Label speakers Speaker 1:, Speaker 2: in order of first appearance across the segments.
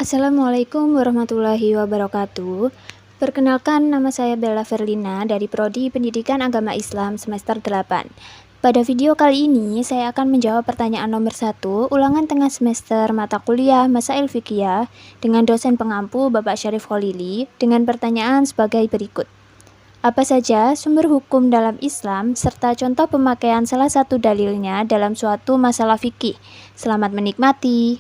Speaker 1: Assalamualaikum warahmatullahi wabarakatuh. Perkenalkan, nama saya Bella Verlina dari Prodi Pendidikan Agama Islam semester 8. Pada video kali ini, saya akan menjawab pertanyaan nomor 1, ulangan tengah semester mata kuliah Masail Fiqhiyah dengan dosen pengampu Bapak Syarif Kholili dengan pertanyaan sebagai berikut. Apa saja sumber hukum dalam Islam serta contoh pemakaian salah satu dalilnya dalam suatu masalah fikih? Selamat menikmati.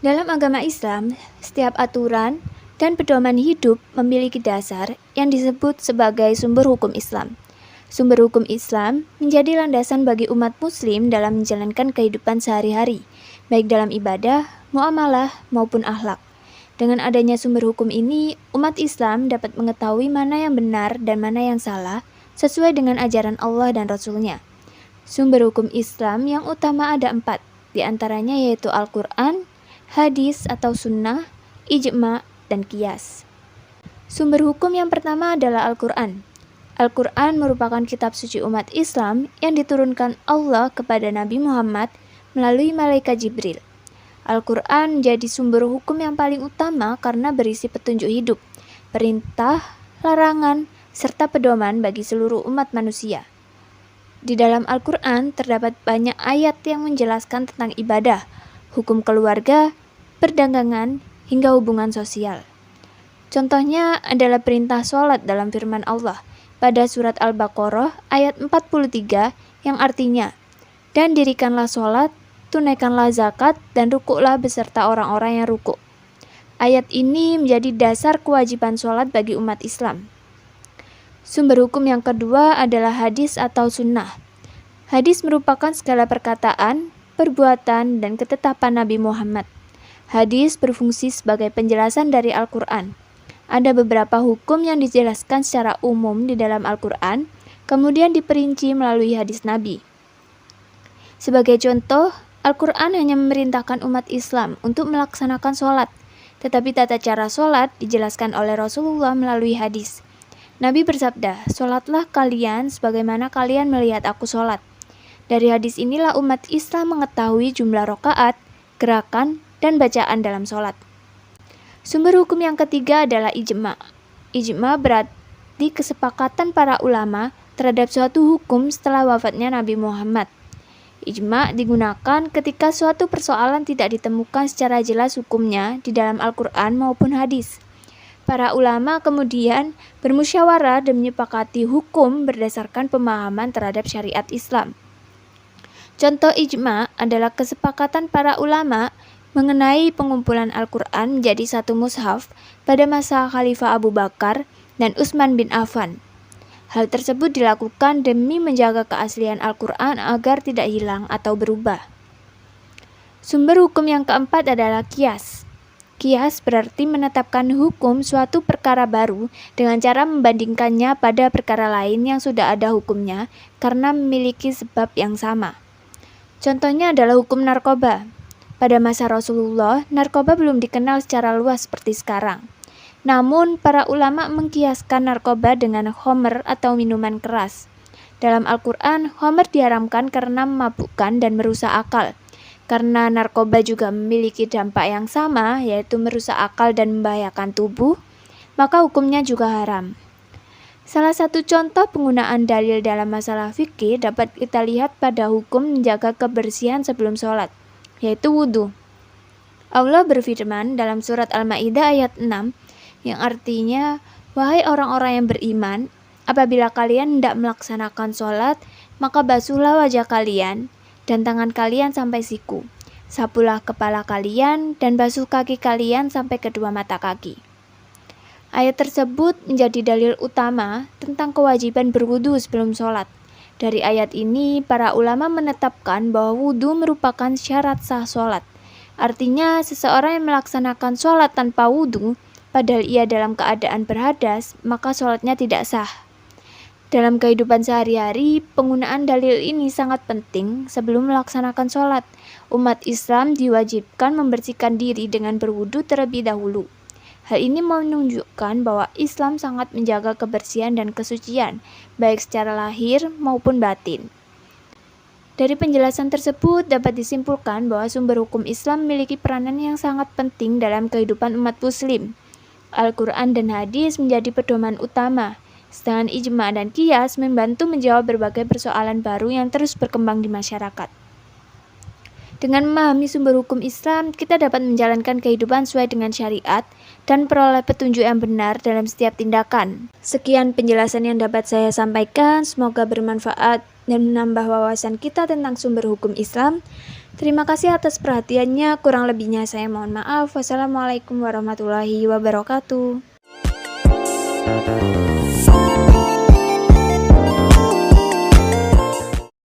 Speaker 1: Dalam agama Islam, setiap aturan dan pedoman hidup memiliki dasar yang disebut sebagai sumber hukum Islam. Sumber hukum Islam menjadi landasan bagi umat muslim dalam menjalankan kehidupan sehari-hari, baik dalam ibadah, muamalah, maupun akhlak. Dengan adanya sumber hukum ini, umat Islam dapat mengetahui mana yang benar dan mana yang salah sesuai dengan ajaran Allah dan Rasul-Nya. Sumber hukum Islam yang utama ada 4, diantaranya yaitu Al-Quran, hadis atau sunnah, ijma, dan qiyas. Sumber hukum yang pertama adalah Al-Quran. Al-Quran merupakan kitab suci umat Islam yang diturunkan Allah kepada Nabi Muhammad melalui malaikat Jibril. Al-Quran menjadi sumber hukum yang paling utama karena berisi petunjuk hidup, perintah, larangan, serta pedoman bagi seluruh umat manusia. Di dalam Al-Quran terdapat banyak ayat yang menjelaskan tentang ibadah, hukum keluarga, perdagangan, hingga hubungan sosial. Contohnya adalah perintah sholat dalam firman Allah pada surat Al-Baqarah ayat 43 yang artinya, dan dirikanlah sholat, tunaikanlah zakat, dan rukuklah beserta orang-orang yang rukuk. Ayat ini menjadi dasar kewajiban sholat bagi umat Islam. Sumber hukum yang kedua adalah hadis atau sunnah. Hadis merupakan segala perkataan, perbuatan, dan ketetapan Nabi Muhammad. Hadis berfungsi sebagai penjelasan dari Al-Quran. Ada beberapa hukum yang dijelaskan secara umum di dalam Al-Quran, kemudian diperinci melalui hadis Nabi. Sebagai contoh, Al-Quran hanya memerintahkan umat Islam untuk melaksanakan sholat, tetapi tata cara sholat dijelaskan oleh Rasulullah melalui hadis. Nabi bersabda, "Sholatlah kalian sebagaimana kalian melihat aku sholat." Dari hadis inilah umat Islam mengetahui jumlah rakaat, gerakan, dan bacaan dalam sholat. Sumber hukum yang ketiga adalah ijma. Ijma berarti kesepakatan para ulama terhadap suatu hukum setelah wafatnya Nabi Muhammad. Ijma digunakan ketika suatu persoalan tidak ditemukan secara jelas hukumnya di dalam Al-Quran maupun hadis. Para ulama kemudian bermusyawarah dan menyepakati hukum berdasarkan pemahaman terhadap syariat Islam. Contoh ijma adalah kesepakatan para ulama mengenai pengumpulan Al-Quran menjadi satu mushaf pada masa Khalifah Abu Bakar dan Utsman bin Affan. Hal tersebut dilakukan demi menjaga keaslian Al-Quran agar tidak hilang atau berubah. Sumber hukum yang keempat adalah qiyas. Qiyas berarti menetapkan hukum suatu perkara baru dengan cara membandingkannya pada perkara lain yang sudah ada hukumnya karena memiliki sebab yang sama. Contohnya adalah hukum narkoba. Pada masa Rasulullah, narkoba belum dikenal secara luas seperti sekarang. Namun, para ulama mengkiaskan narkoba dengan khamr atau minuman keras. Dalam Al-Quran, khamr diharamkan karena memabukkan dan merusak akal. Karena narkoba juga memiliki dampak yang sama, yaitu merusak akal dan membahayakan tubuh, maka hukumnya juga haram. Salah satu contoh penggunaan dalil dalam masalah fikih dapat kita lihat pada hukum menjaga kebersihan sebelum sholat, yaitu wudhu. Allah berfirman dalam surat Al-Ma'idah ayat 6, yang artinya, "Wahai orang-orang yang beriman, apabila kalian hendak melaksanakan sholat, maka basuhlah wajah kalian dan tangan kalian sampai siku. Sapulah kepala kalian dan basuh kaki kalian sampai kedua mata kaki." Ayat tersebut menjadi dalil utama tentang kewajiban berwudu sebelum sholat. Dari ayat ini, para ulama menetapkan bahwa wudu merupakan syarat sah sholat. Artinya, seseorang yang melaksanakan sholat tanpa wudu, padahal ia dalam keadaan berhadas, maka sholatnya tidak sah. Dalam kehidupan sehari-hari, penggunaan dalil ini sangat penting sebelum melaksanakan sholat. Umat Islam diwajibkan membersihkan diri dengan berwudu terlebih dahulu. Hal ini menunjukkan bahwa Islam sangat menjaga kebersihan dan kesucian, baik secara lahir maupun batin. Dari penjelasan tersebut dapat disimpulkan bahwa sumber hukum Islam memiliki peranan yang sangat penting dalam kehidupan umat muslim. Al-Quran dan hadis menjadi pedoman utama, sedangkan ijma dan qiyas membantu menjawab berbagai persoalan baru yang terus berkembang di masyarakat. Dengan memahami sumber hukum Islam, kita dapat menjalankan kehidupan sesuai dengan syariat dan peroleh petunjuk yang benar dalam setiap tindakan. Sekian penjelasan yang dapat saya sampaikan, semoga bermanfaat dan menambah wawasan kita tentang sumber hukum Islam. Terima kasih atas perhatiannya, kurang lebihnya saya mohon maaf. Wassalamualaikum warahmatullahi wabarakatuh.